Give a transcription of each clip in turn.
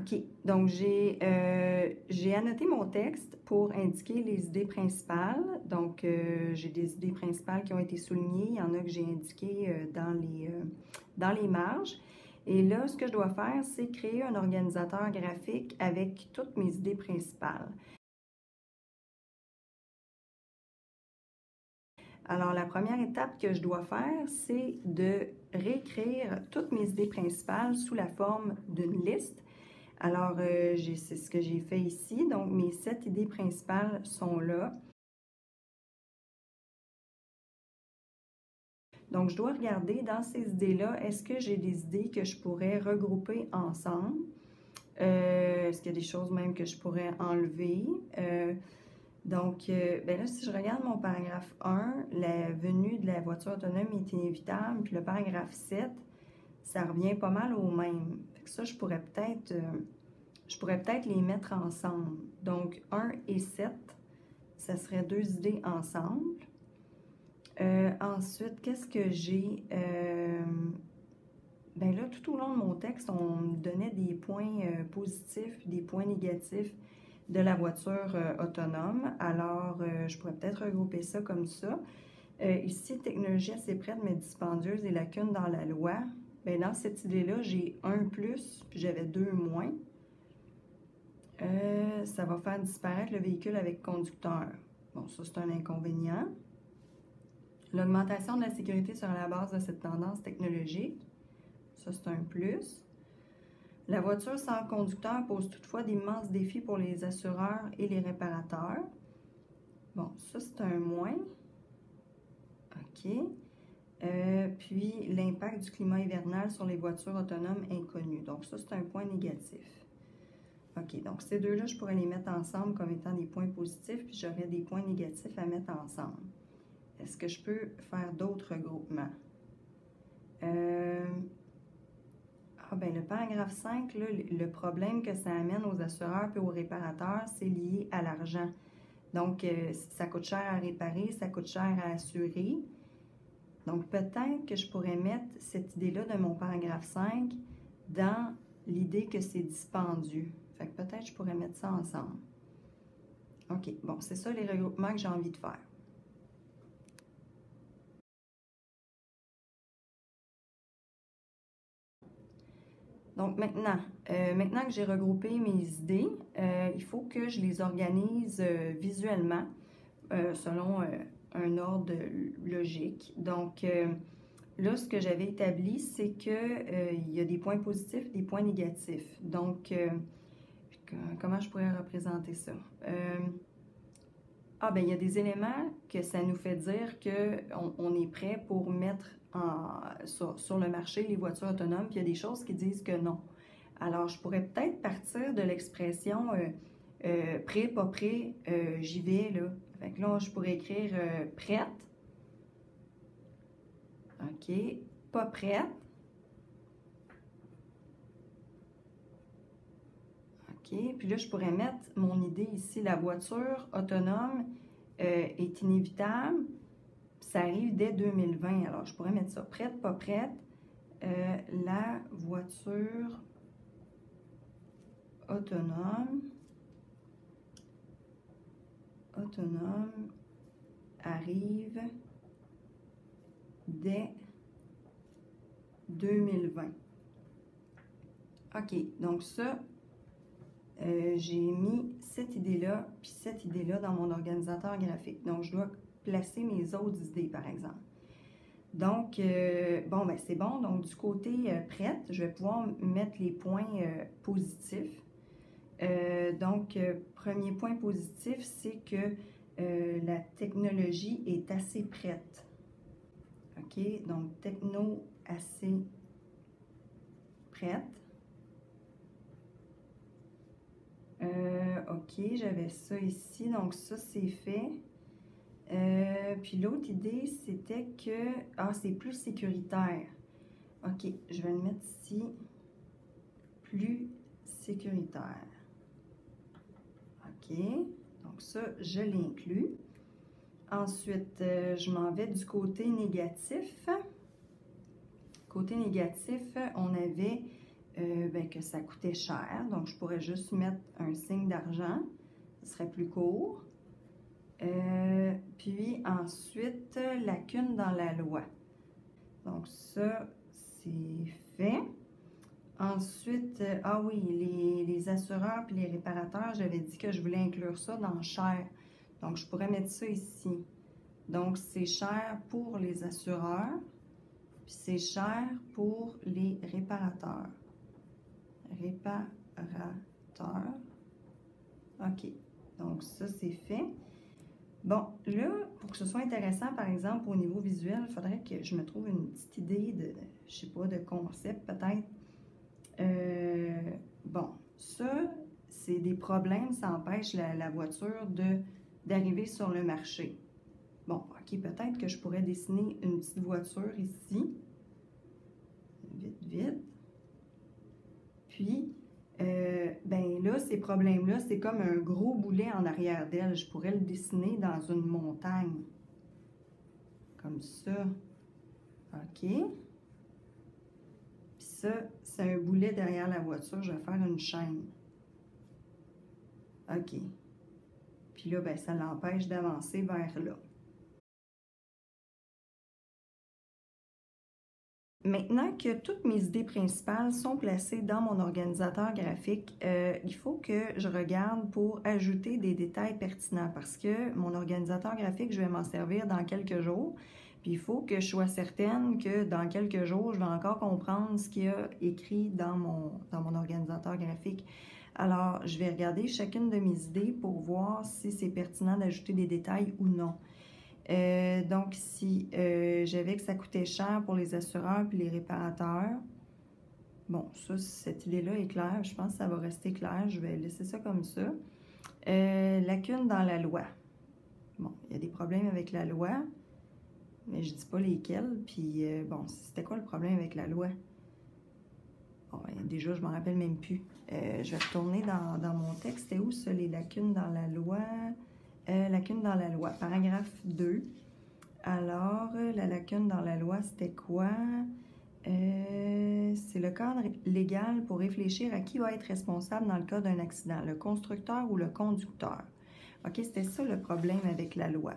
OK, donc j'ai annoté mon texte pour indiquer les idées principales. Donc, j'ai des idées principales qui ont été soulignées. Il y en a que j'ai indiquées dans les marges. Et là, ce que je dois faire, c'est créer un organisateur graphique avec toutes mes idées principales. Alors, la première étape que je dois faire, c'est de réécrire toutes mes idées principales sous la forme d'une liste. Alors, c'est ce que j'ai fait ici. Donc, mes 7 idées principales sont là. Donc, je dois regarder dans ces idées-là, est-ce que j'ai des idées que je pourrais regrouper ensemble? Est-ce qu'il y a des choses même que je pourrais enlever? Ben là, si je regarde mon paragraphe 1, la venue de la voiture autonome est inévitable, puis le paragraphe 7, ça revient pas mal au même. Fait que ça, je pourrais peut-être les mettre ensemble. Donc, 1 et 7, ça serait 2 idées ensemble. Ensuite, qu'est-ce que j'ai? Ben là, tout au long de mon texte, on me donnait des points positifs, des points négatifs de la voiture autonome. Alors, je pourrais peut-être regrouper ça comme ça. Ici, technologie assez prête, mais dispendieuse et lacunes dans la loi. Bien, dans cette idée-là, j'ai 1 plus, puis j'avais 2 moins. Ça va faire disparaître le véhicule avec conducteur. Bon, ça, c'est un inconvénient. L'augmentation de la sécurité sur la base de cette tendance technologique. Ça, c'est un plus. La voiture sans conducteur pose toutefois d'immenses défis pour les assureurs et les réparateurs. Bon, ça, c'est un moins. OK. Puis, l'impact du climat hivernal sur les voitures autonomes inconnu. Donc, ça, c'est un point négatif. OK, donc ces deux-là, je pourrais les mettre ensemble comme étant des points positifs, puis j'aurais des points négatifs à mettre ensemble. Est-ce que je peux faire d'autres regroupements? Le paragraphe 5, là, le problème que ça amène aux assureurs et aux réparateurs, c'est lié à l'argent. Donc, ça coûte cher à réparer, ça coûte cher à assurer. Donc, peut-être que je pourrais mettre cette idée-là de mon paragraphe 5 dans l'idée que c'est dispendieux. Fait que peut-être je pourrais mettre ça ensemble. OK, bon, c'est ça les regroupements que j'ai envie de faire. Donc maintenant que j'ai regroupé mes idées, il faut que je les organise visuellement selon un ordre logique. Donc là, ce que j'avais établi, c'est qu'il y a des points positifs, des points négatifs. Donc, comment je pourrais représenter ça? Il y a des éléments que ça nous fait dire qu'on est prêt pour mettre sur le marché les voitures autonomes, puis il y a des choses qui disent que non. Alors, je pourrais peut-être partir de l'expression prêt, pas prêt, j'y vais, là. Fait que là, je pourrais écrire prête. OK. Pas prête. OK. Puis là, je pourrais mettre mon idée ici. La voiture autonome est inévitable. Ça arrive dès 2020. Alors, je pourrais mettre ça. Prête, pas prête. La voiture autonome arrive dès 2020. OK, donc ça, j'ai mis cette idée-là, puis cette idée-là dans mon organisateur graphique. Donc, je dois placer mes autres idées, par exemple. Donc, c'est bon. Donc, du côté prête, je vais pouvoir mettre les points positifs. Premier point positif, c'est que la technologie est assez prête. OK, donc techno assez prête. OK, j'avais ça ici, donc ça c'est fait. Puis l'autre idée, c'était que c'est plus sécuritaire. OK, je vais le mettre ici. Plus sécuritaire. OK, donc ça, je l'inclus. Ensuite, je m'en vais du côté négatif. Côté négatif, on avait ben, que ça coûtait cher. Donc, je pourrais juste mettre un signe d'argent. Ce serait plus court. Puis ensuite, lacune dans la loi. Donc ça, c'est fait. Ensuite, ah oui, les assureurs et les réparateurs, j'avais dit que je voulais inclure ça dans cher. Donc, je pourrais mettre ça ici. Donc, c'est cher pour les assureurs, puis c'est cher pour les réparateurs. Réparateurs. OK. Donc, ça, c'est fait. Bon, là, pour que ce soit intéressant, par exemple, au niveau visuel, il faudrait que je me trouve une petite idée de, je sais pas, de concept peut-être. Bon, ça, c'est des problèmes, ça empêche la voiture d'arriver sur le marché. Bon, OK, peut-être que je pourrais dessiner une petite voiture ici. Vite, vite. Puis, ben là, ces problèmes-là, c'est comme un gros boulet en arrière d'elle. Je pourrais le dessiner dans une montagne. Comme ça. OK. Puis ça, c'est un boulet derrière la voiture. Je vais faire une chaîne. OK. Puis là, ben, ça l'empêche d'avancer vers là. Maintenant que toutes mes idées principales sont placées dans mon organisateur graphique, il faut que je regarde pour ajouter des détails pertinents parce que mon organisateur graphique, je vais m'en servir dans quelques jours. Puis il faut que je sois certaine que dans quelques jours, je vais encore comprendre ce qu'il y a écrit dans mon organisateur graphique. Alors, je vais regarder chacune de mes idées pour voir si c'est pertinent d'ajouter des détails ou non. Donc, si j'avais que ça coûtait cher pour les assureurs puis les réparateurs, bon, ça, cette idée-là est claire. Je pense que ça va rester clair. Je vais laisser ça comme ça. Lacune dans la loi. Bon, il y a des problèmes avec la loi, mais je ne dis pas lesquels. Puis, bon, c'était quoi le problème avec la loi? Bon, déjà, je ne m'en rappelle même plus. Je vais retourner dans mon texte. C'était où ça, les lacunes dans la loi? Lacune dans la loi, paragraphe 2. Alors, la lacune dans la loi, c'était quoi? C'est le cadre légal pour réfléchir à qui va être responsable dans le cas d'un accident, le constructeur ou le conducteur. OK, c'était ça le problème avec la loi.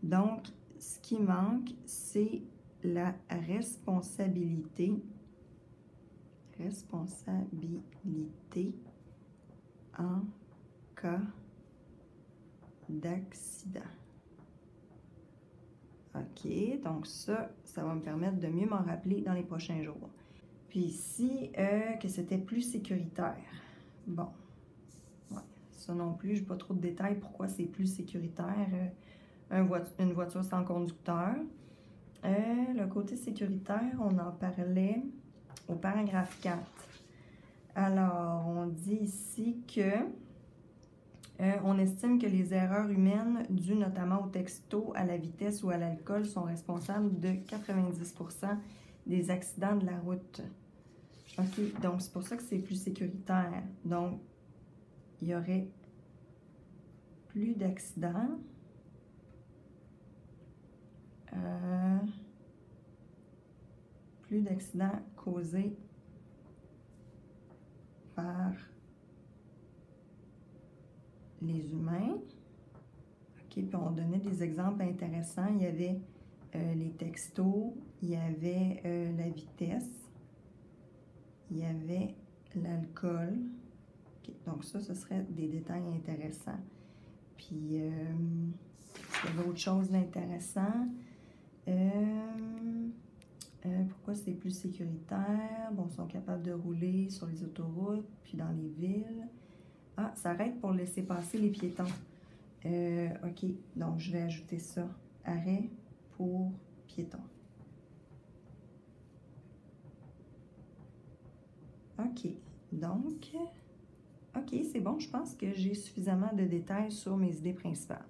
Donc, ce qui manque, c'est la responsabilité en cas d'accident. OK, donc ça va me permettre de mieux m'en rappeler dans les prochains jours. Puis ici, que c'était plus sécuritaire. Bon, ouais, ça non plus, je n'ai pas trop de détails pourquoi c'est plus sécuritaire, une voiture sans conducteur. Le côté sécuritaire, on en parlait au paragraphe 4. Alors, on dit ici que on estime que les erreurs humaines, dues notamment au texto, à la vitesse ou à l'alcool, sont responsables de 90% des accidents de la route. OK, donc c'est pour ça que c'est plus sécuritaire. Donc, il y aurait plus d'accidents. Plus d'accidents causés par les humains. OK, puis on donnait des exemples intéressants. Il y avait les textos, il y avait la vitesse, il y avait l'alcool. OK, donc ça, ce serait des détails intéressants. Puis, il y avait autre chose d'intéressant. Pourquoi c'est plus sécuritaire? Bon, ils sont capables de rouler sur les autoroutes, puis dans les villes. Ah, ça arrête pour laisser passer les piétons. OK, donc je vais ajouter ça. Arrêt pour piétons. OK, donc, OK, c'est bon. Je pense que j'ai suffisamment de détails sur mes idées principales.